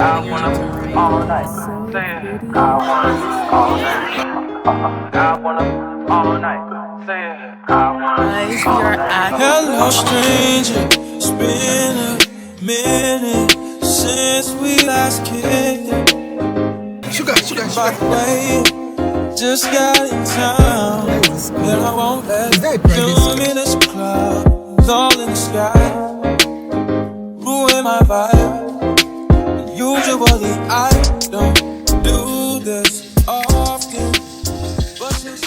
I wanna all night. Say it. I wanna all night. I wanna all night. Say it. I wanna. Hello, stranger. It's been a minute since we last kicked it. By the way, just got in town, and I won't let luminous clouds all in the sky ruin my vibe. Usually I don't do this often, but just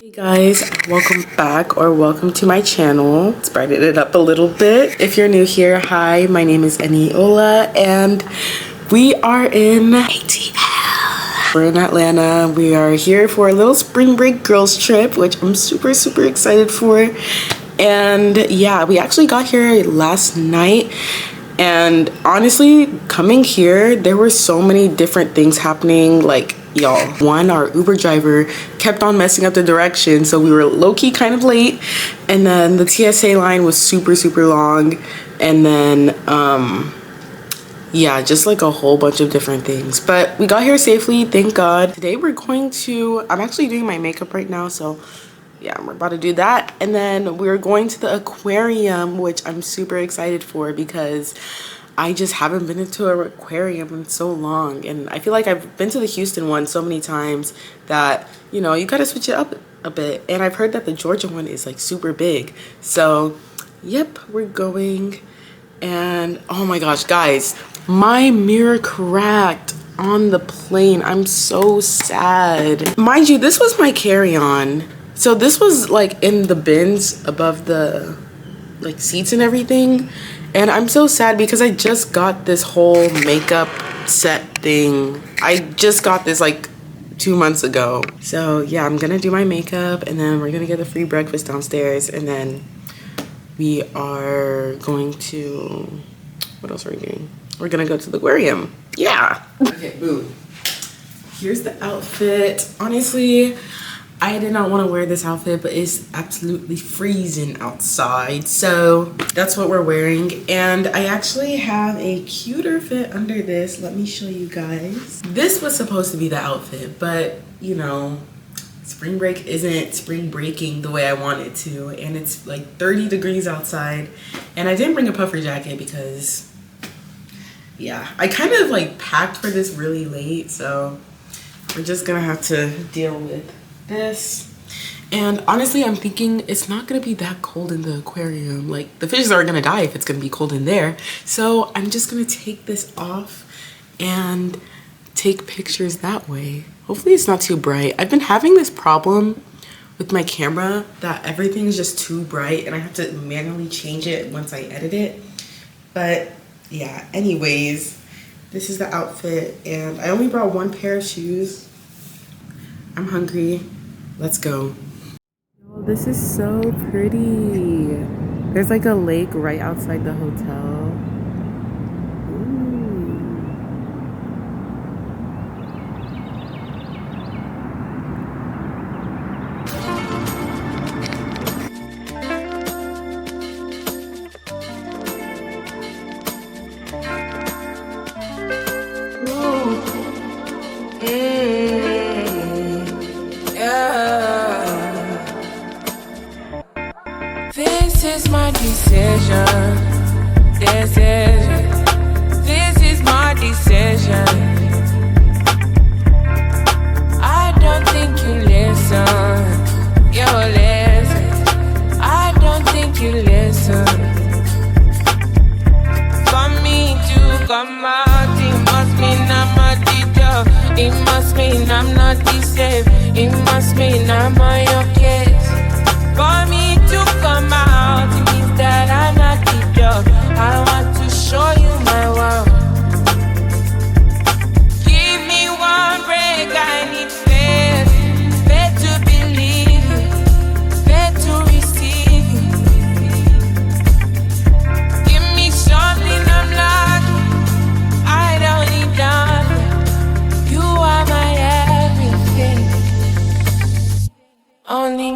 Hey guys, welcome back or welcome to my channel. Let's brighten it up a little bit. If you're new here, hi, my name is Eniola and we are in ATL. We're in Atlanta. We are here for a little spring break girls trip, which I'm super excited for. And yeah, we actually got here last night. And honestly, coming here, there were so many different things happening. Like, y'all, one, our Uber driver kept on messing up the directions, so we were low-key kind of late. And then the TSA line was super long. And then yeah, just like a whole bunch of different things, but we got here safely, thank God. Today we're going to, I'm actually doing my makeup right now, so yeah, we're about to do that. And then we're going to the aquarium, which I'm super excited for because I just haven't been into an aquarium in so long. And I feel like I've been to the Houston one so many times that, you know, you gotta switch it up a bit. And I've heard that the Georgia one is like super big. So, yep, we're going. And oh my gosh, guys, my mirror cracked on the plane. I'm so sad. Mind you, this was my carry-on. So this was like in the bins above the like seats and everything. And I'm so sad because I just got this whole makeup set thing. I just got this like 2 months ago. So yeah, I'm gonna do my makeup and then we're gonna get a free breakfast downstairs. And then we are going to, what else are we doing? We're gonna go to the aquarium. Yeah. Okay, boom. Here's the outfit. Honestly, I did not want to wear this outfit, but it's absolutely freezing outside. So that's what we're wearing. And I actually have a cuter fit under this. Let me show you guys. This was supposed to be the outfit, but you know, spring break isn't spring breaking the way I want it to. And it's like 30 degrees outside. And I didn't bring a puffer jacket because, yeah, I kind of like packed for this really late. So we're just gonna have to deal with this. And honestly, I'm thinking it's not gonna be that cold in the aquarium. Like, the fishes are gonna die if it's gonna be cold in there. So I'm just gonna take this off and take pictures that way. Hopefully it's not too bright. I've been having this problem with my camera that everything's just too bright and I have to manually change it once I edit it. But yeah, anyways, this is the outfit and I only brought one pair of shoes. I'm hungry. Let's go. Oh, this is so pretty. There's like a lake right outside the hotel. This is my decision. This is my decision. I don't think you listen. You listen. I don't think you listen. For me to come out, it must mean I'm a teacher. It must mean I'm not the same. It must mean I'm on your case. For me to come out, it means that I'm not the job. I want to show you my world. Give me one break, I need faith. Faith to believe, faith to receive. Give me something I'm not, I don't need none. You are my everything. Only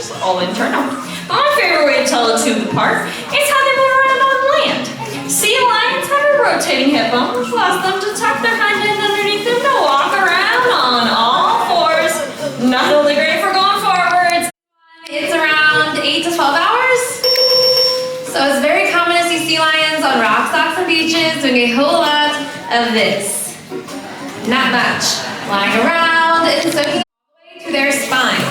just all internal. But my favorite way to tell the tube apart is how they move around on land. Sea lions have a rotating hip bone, which allows them to tuck their hind end underneath them to walk around on all fours. Not only great for going forwards, it's around 8 to 12 hours. So it's very common to see sea lions on rocks, docks, and beaches doing a whole lot of this. Not much. Lying around and soaking all the way to their spine.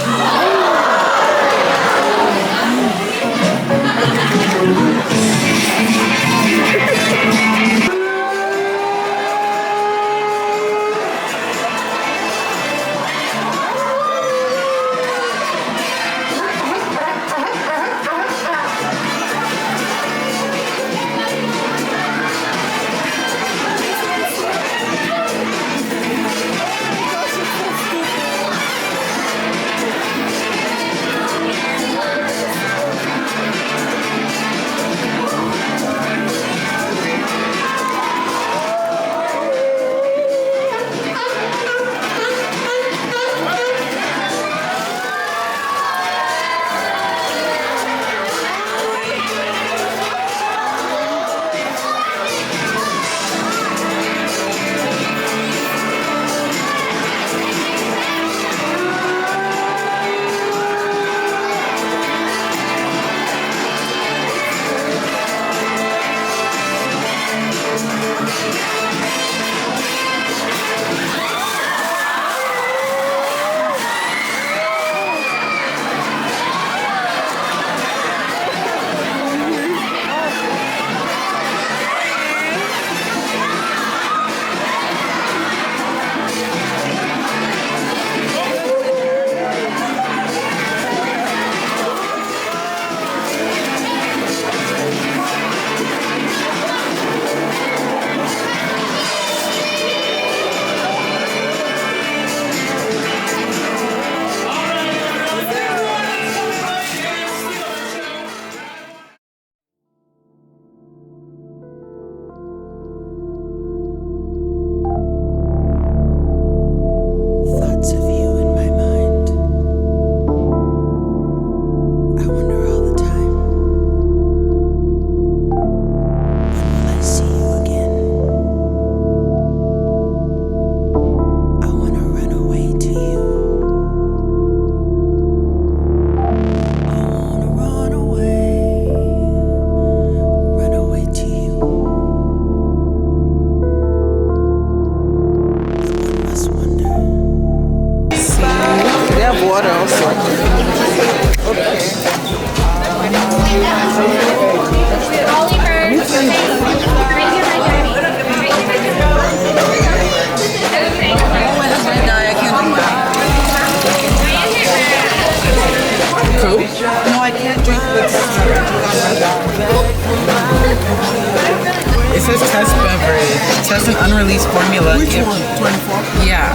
It says test beverage. Test an unreleased formula. Which one? 24? Yeah.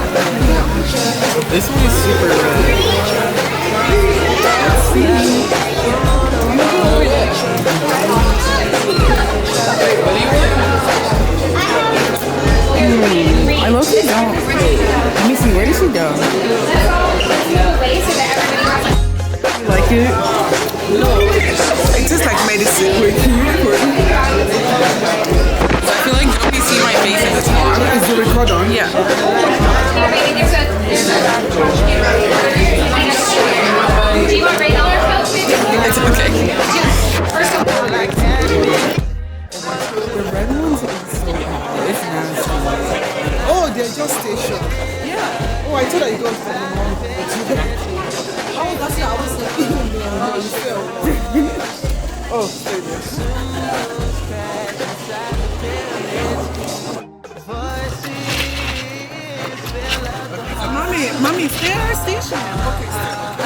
This one is super red. Let's see. I mostly don't. Let me see, where does she go? You like it? It tastes like medicine. Wait, can you record? I feel like nobody see my face in this vlog. Is the record on? Yeah. Do you want $8 It's okay. The red ones are so hot. It's nasty. Oh, they're just station. Yeah. Oh, I thought I got from the mom. Oh, that's what I was thinking. Oh, stay there. Mommy, stay at our station. Okay,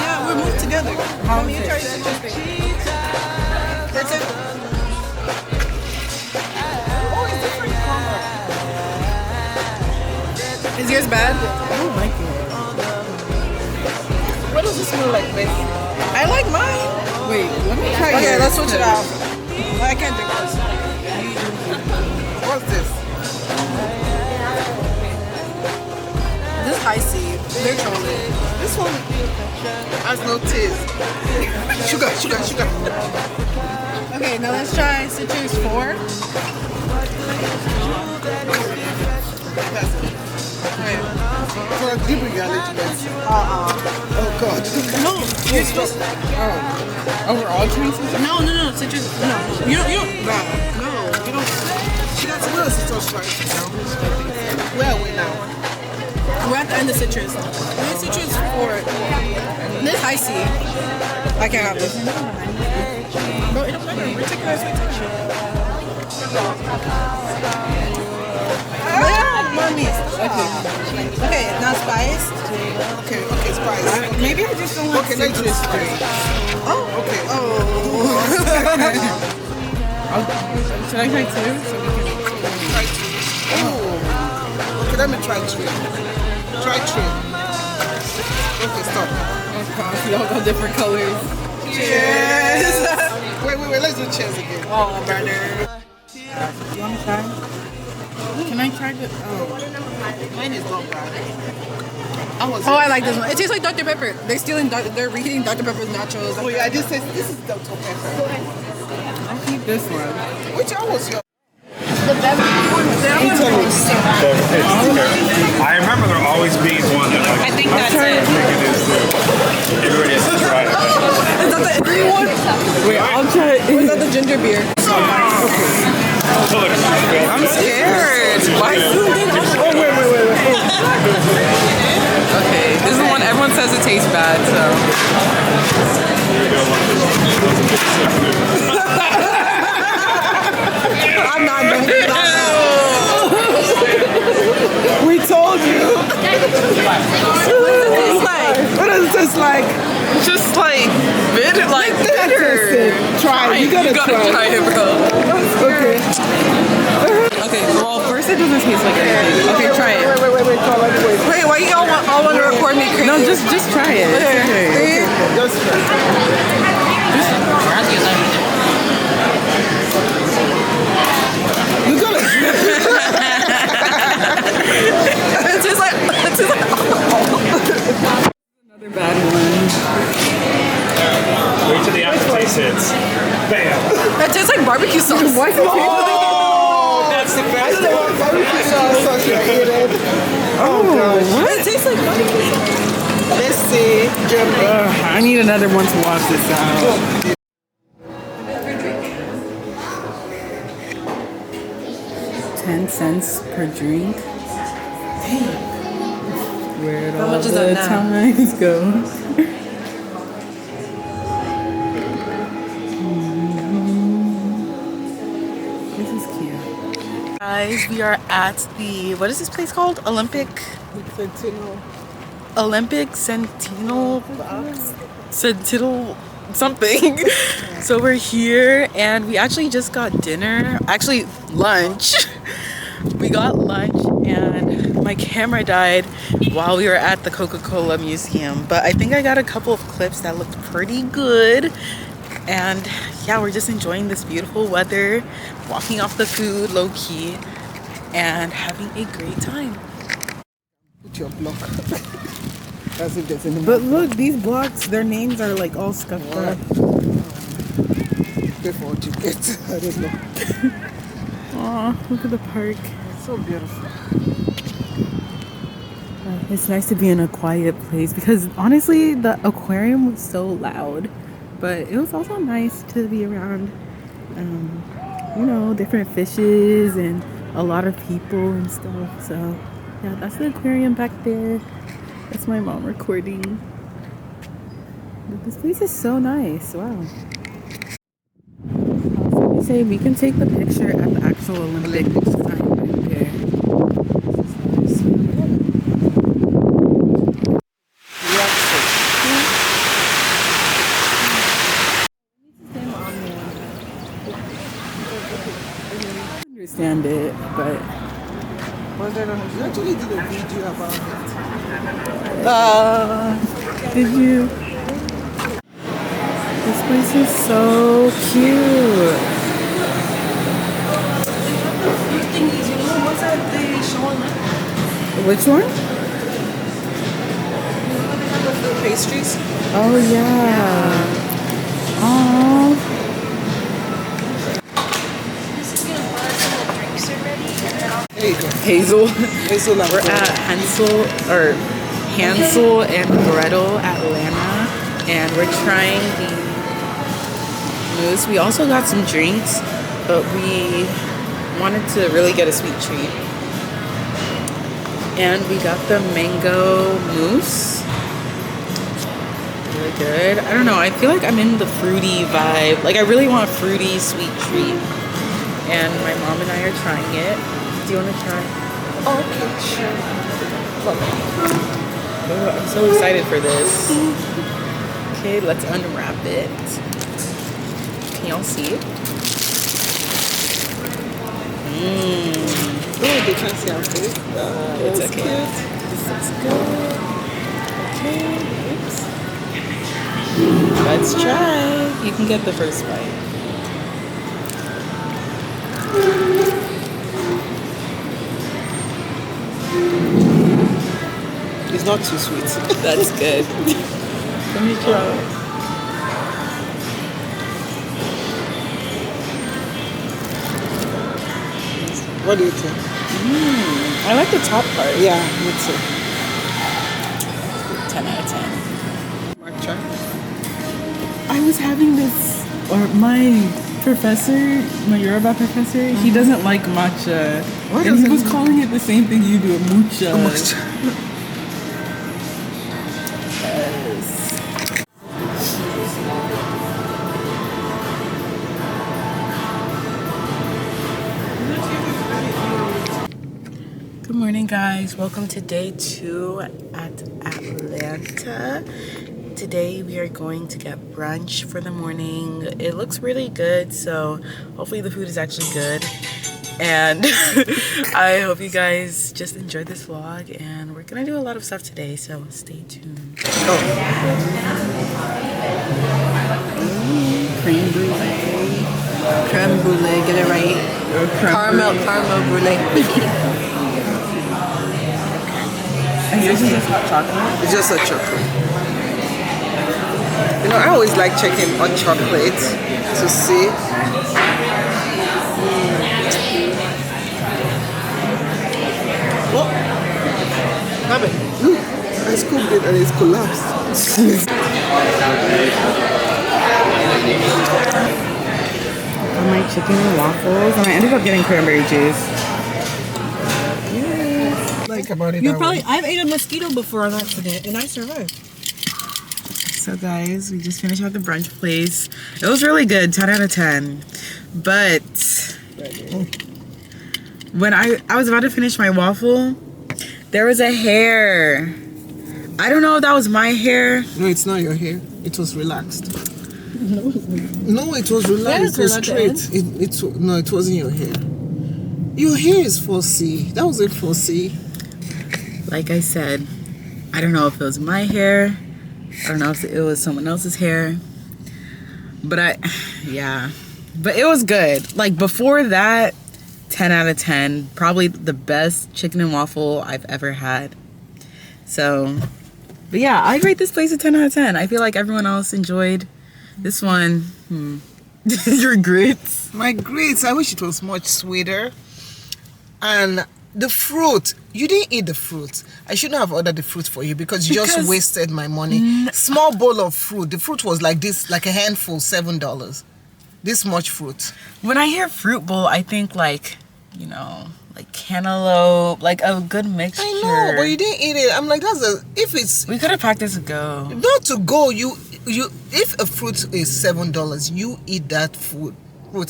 yeah, we'll move together. Mommy, you try to stay. That's it. Oh, it's different color. Is yours bad? I don't like it. What does it smell like, babe? I like mine. Wait, let me try Okay, yours, let's switch it out. 'cause- I can't drink this. What's this? This is high C. They're trolling. This this one has no taste. Sugar. Okay, now let's try citrus 4. For a deeper allergy. Oh god. No, you're supposed to. Oh, we're all trying citrus? No, citrus. No. You don't. No, you don't. She got some other citrus right now. Where are we now? We're at the end of citrus. This citrus 4. This high C. I can't have this. Bro, it don't matter. We're taking our sweet texture. Mummies. Okay, now spice. Okay, spice. Maybe I just don't want citrus. Okay. Should I try 2? Try 2. Okay, let me try 3. Try 3. Okay, stop. Oh gosh, we all got different colors. Cheers! Wait, let's do cheers again. Oh, brother. You want to try? Can I try this? Mine is not bad. I like this one. It tastes like Dr. Pepper. They're reheating Dr. Pepper's nachos. Oh yeah, this is Dr. Pepper. I'll keep this one. Which one was yours? The beverage one. I remember there always being one that like, I think that's it. I think it is too. Everybody has to try it. Is that the Italy one? Wait, I'll try it. Or is that the ginger beer? I'm scared. Why zoomed in? Oh, wait. Okay, this is the one everyone says it tastes bad, so. I'm not drinking that. We told you. What does it taste like? Just like bitter, like bitter. Try it. You gotta try it, bro. Okay. Okay, well, first it doesn't taste like anything. Okay, try it. Wait, why you all want to record me crazy? No, just try it. It's okay. Just try You gotta It's just like Another bad one. Wait till the aftertaste hits. Bam. that tastes like barbecue sauce. Why do That's the best. barbecue sauce associated? Oh god. What? It tastes like barbecue sauce. Let's see. I need another one to wash this out. $0.10 per drink. Where'd all the times go? This is cute. Guys, we are at the, what is this place called? Olympic Sentinel something. So we're here and we actually just got dinner, actually lunch. We got lunch and my camera died while we were at the Coca-Cola museum, but I think I got a couple of clips that looked pretty good. And yeah, we're just enjoying this beautiful weather, walking off the food low-key and having a great time. Put your block. As if there's any. But look, these blocks, their names are like all scuffed up. Pay for what you get. I don't know. Aw, look at the park. It's so beautiful. It's nice to be in a quiet place because honestly, the aquarium was so loud. But it was also nice to be around, you know, different fishes and a lot of people and stuff. So yeah, that's the aquarium back there. That's my mom recording. But this place is so nice. Wow. So we say we can take the picture at the actual Olympic sign right there. Understand it, but You actually did a video about it. did you? This place is so cute. Which one? fruit pastries. Oh yeah. Oh. There you go. Hazel. Hazel and We're at Hansel and Gretel Atlanta, and we're trying the mousse. We also got some drinks, but we wanted to really get a sweet treat. And we got the mango mousse. Really good. I don't know, I feel like I'm in the fruity vibe. Like I really want a fruity sweet treat. And my mom and I are trying it. Do you want to try? Oh, okay, sure. Oh, I'm so excited for this. Okay, let's unwrap it. Can y'all see it? Oh, they can't see our face. It's That's okay. cute. This looks good. Okay, oops. Let's try. You can get the first bite. It's not too sweet. That's good. Let me try. What do you think? I like the top part. Yeah, me too. 10 out of 10. Matcha. I was having this, or my professor, my Yoruba professor, he doesn't like matcha. What And he doesn't was he- calling it the same thing you do, mucha. Matcha. Good morning, guys. Welcome to day 2 at Atlanta. Today we are going to get brunch for the morning. It looks really good, so hopefully the food is actually good. And I hope you guys just enjoyed this vlog, and we're gonna do a lot of stuff today, so stay tuned. Creme brulee. Creme brulee, get it right. Caramel brulee. And yours is just hot chocolate? It's just a chocolate. You know, I always like checking hot chocolate to see. Love it. Look, I scooped it and it's collapsed. On my chicken and waffles, and I ended up getting cranberry juice. Think about it. You probably, I've ate a mosquito before on accident and I survived. So guys, we just finished at the brunch place. It was really good, 10 out of 10. But when I was about to finish my waffle, there was a hair. I don't know if that was my hair. No, it's not your hair. It was relaxed. No, it was relaxed. It was straight. No, it wasn't your hair. Your hair is 4C. That was a 4C. Like I said, I don't know if it was my hair. I don't know if it was someone else's hair. But but it was good. Like before that, 10 out of 10. Probably the best chicken and waffle I've ever had. So, but yeah, I'd rate this place a 10 out of 10. I feel like everyone else enjoyed this one. Your grits. My grits, I wish it was much sweeter. And the fruit, you didn't eat the fruit. I shouldn't have ordered the fruit for you because you just wasted my money. Small bowl of fruit. The fruit was like this, like a handful, $7. This much fruit. When I hear fruit bowl, I think like, you know, like cantaloupe, like a good mixture. I know, but you didn't eat it. I'm like, We could have packed this to go. Not to go, if a fruit is $7, you eat that fruit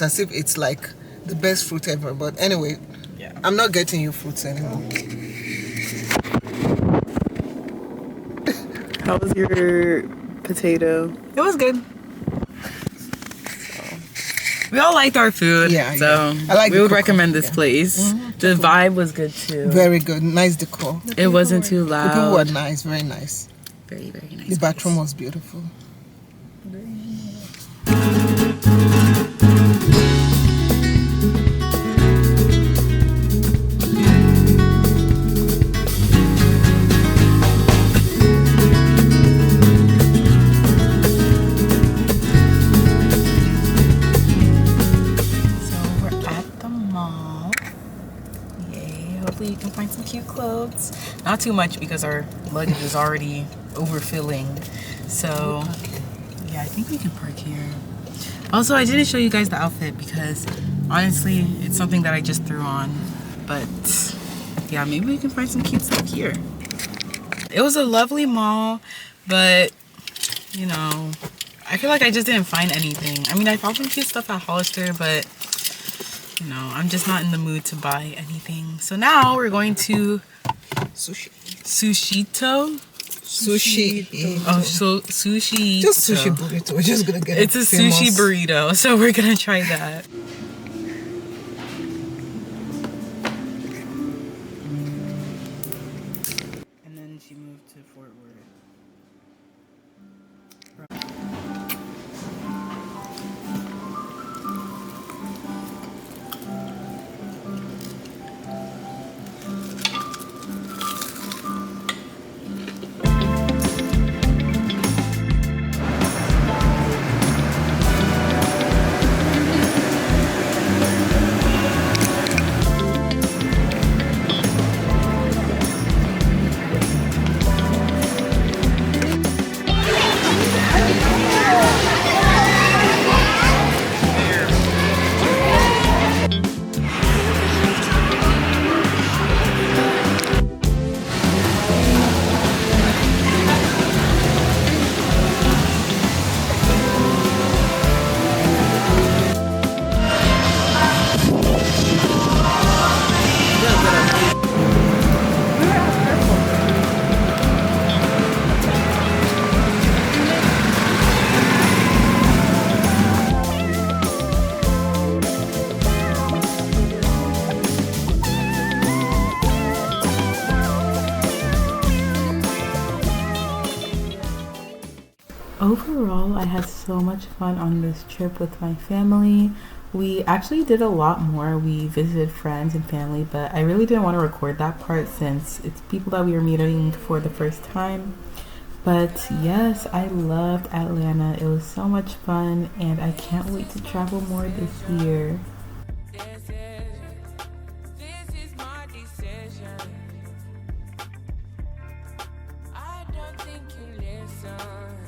as if it's like the best fruit ever. But anyway, yeah. I'm not getting you fruits anymore. How was your potato? It was good. We all liked our food, Yeah, so I like we the would cocoa, recommend this place. The vibe was good too. Very good, nice decor. It wasn't too The people were loud. nice, very nice. Very, very nice. The bathroom was beautiful. can find some cute clothes. Not too much because our luggage is already overfilling. So yeah, I think we can park here. Also, I didn't show you guys the outfit because honestly, it's something that I just threw on. But yeah, maybe we can find some cute stuff here. It was a lovely mall, but you know, I feel like I just didn't find anything. I mean, I found some cute stuff at Hollister, but you know, I'm just not in the mood to buy anything. So now we're going to Sushito. Sushi. Oh, so sushi. Just sushi burrito. We're just gonna get It's a famous sushi burrito, so we're gonna try that. And then she moved to Fort Worth. Overall, I had so much fun on this trip with my family. We actually did a lot more. We visited friends and family, but I really didn't want to record that part since it's people that we were meeting for the first time. But yes, I loved Atlanta. It was so much fun, and I can't wait to travel more this year. I don't think you listen.